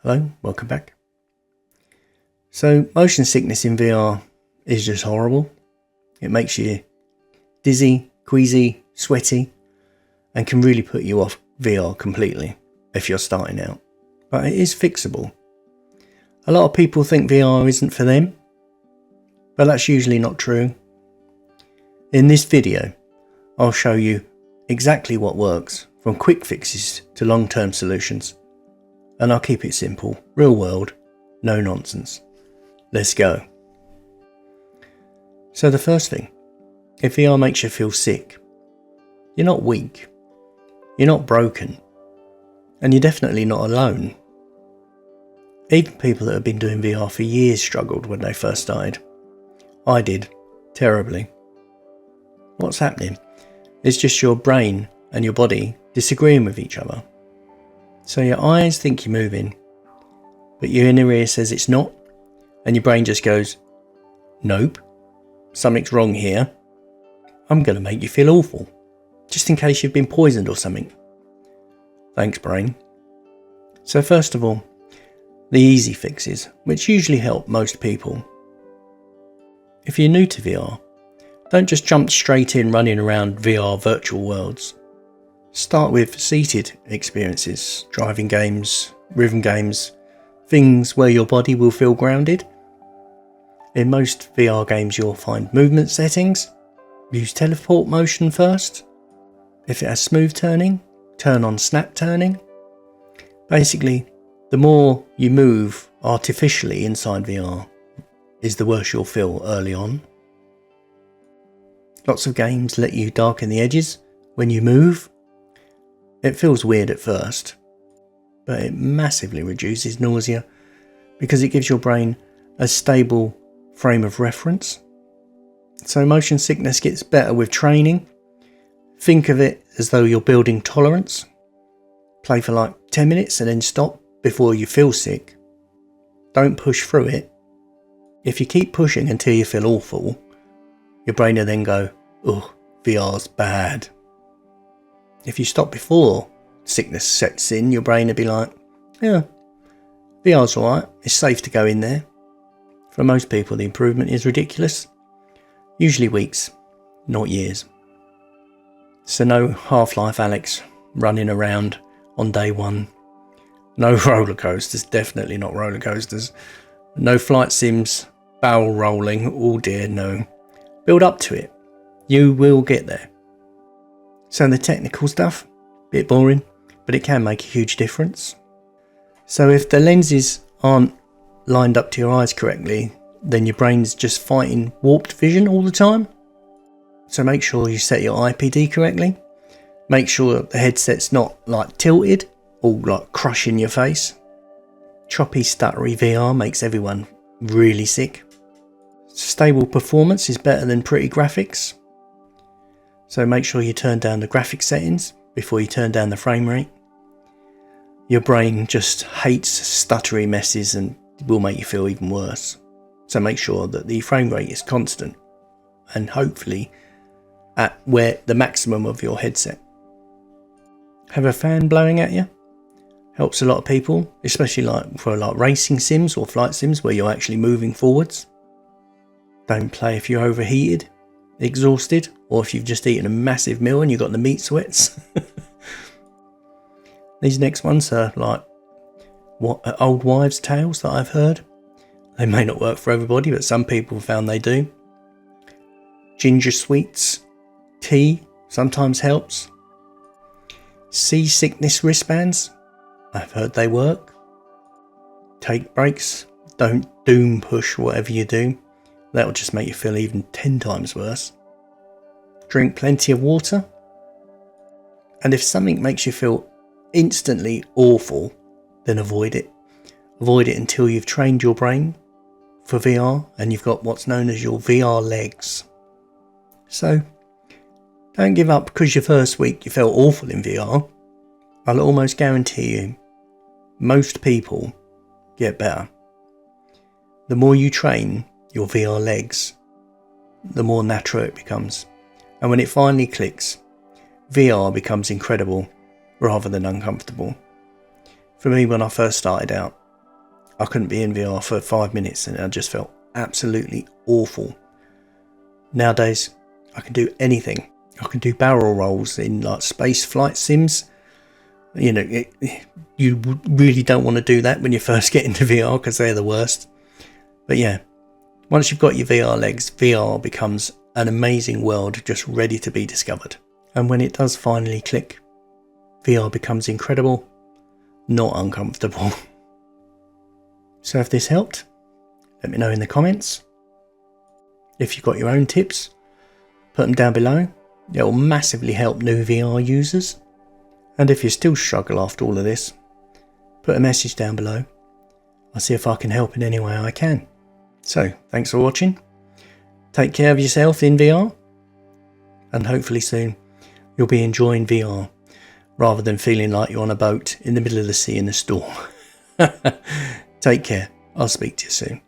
Hello, welcome back. So motion sickness in VR is just horrible. It makes you dizzy, queasy, sweaty, and can really put you off VR completely if you're starting out. But it is fixable. A lot of people think VR isn't for them, but that's usually not true. In this video, I'll show you exactly what works, from quick fixes to long-term solutions. And I'll keep it simple, real world, no nonsense. Let's go. So the first thing, if VR makes you feel sick, you're not weak, you're not broken, and you're definitely not alone. Even people that have been doing VR for years struggled when they first started. I did, terribly. What's happening? It's just your brain and your body disagreeing with each other. So your eyes think you're moving, but your inner ear says it's not, and your brain just goes, nope, something's wrong here. I'm going to make you feel awful, just in case you've been poisoned or something. Thanks, brain. So first of all, the easy fixes, which usually help most people. If you're new to VR, don't just jump straight in running around VR virtual worlds. Start with seated experiences, driving games, rhythm games, things where your body will feel grounded. In most VR games you'll find movement settings. Use teleport motion first. If it has smooth turning, turn on snap turning. Basically, the more you move artificially inside VR is the worse you'll feel early on. Lots of games let you darken the edges when you move. It feels weird at first, but it massively reduces nausea because it gives your brain a stable frame of reference. So motion sickness gets better with training. Think of it as though you're building tolerance. Play for like 10 minutes and then stop before you feel sick. Don't push through it. If you keep pushing until you feel awful, your brain will then go, ugh, VR's bad. If you stop before sickness sets in, your brain will be like, yeah, VR's alright, it's safe to go in there. For most people, the improvement is ridiculous. Usually weeks, not years. So no Half-Life Alex running around on day one. No roller coasters, definitely not roller coasters. No flight sims, barrel rolling, oh dear, no. Build up to it. You will get there. So the technical stuff, bit boring, but it can make a huge difference. So if the lenses aren't lined up to your eyes correctly, then your brain's just fighting warped vision all the time. So make sure you set your IPD correctly. Make sure the headset's not like tilted or like crushing your face. Choppy, stuttery VR makes everyone really sick. Stable performance is better than pretty graphics. So make sure you turn down the graphics settings before you turn down the frame rate. Your brain just hates stuttery messes and will make you feel even worse. So make sure that the frame rate is constant and hopefully at where the maximum of your headset. Have a fan blowing at you. Helps a lot of people, especially for racing sims or flight sims where you're actually moving forwards. Don't play if you're overheated, exhausted, or if you've just eaten a massive meal and you've got the meat sweats. These next ones are like old wives' tales that I've heard. They may not work for everybody, but some people found they do. Ginger sweets, tea sometimes helps. Seasickness wristbands, I've heard they work. Take breaks, don't doom push whatever you do. That'll just make you feel even 10 times worse. Drink plenty of water. And if something makes you feel instantly awful, then avoid it. Avoid it until you've trained your brain for VR and you've got what's known as your VR legs. So, don't give up because your first week you felt awful in VR. I'll almost guarantee you, most people get better. The more you train your VR legs, the more natural it becomes. And when it finally clicks, VR becomes incredible rather than uncomfortable. For me, when I first started out, I couldn't be in VR for 5 minutes and I just felt absolutely awful. Nowadays, I can do anything. I can do barrel rolls in like space flight sims. You know, you really don't want to do that when you first get into VR because they're the worst. But yeah, once you've got your VR legs, VR becomes an amazing world just ready to be discovered. And when it does finally click, VR becomes incredible, not uncomfortable. So if this helped, let me know in the comments. If you've got your own tips, put them down below. It will massively help new VR users. And if you still struggle after all of this, put a message down below. I'll see if I can help in any way I can. So, thanks for watching. Take care of yourself in VR. And hopefully soon you'll be enjoying VR rather than feeling like you're on a boat in the middle of the sea in a storm. Take care. I'll speak to you soon.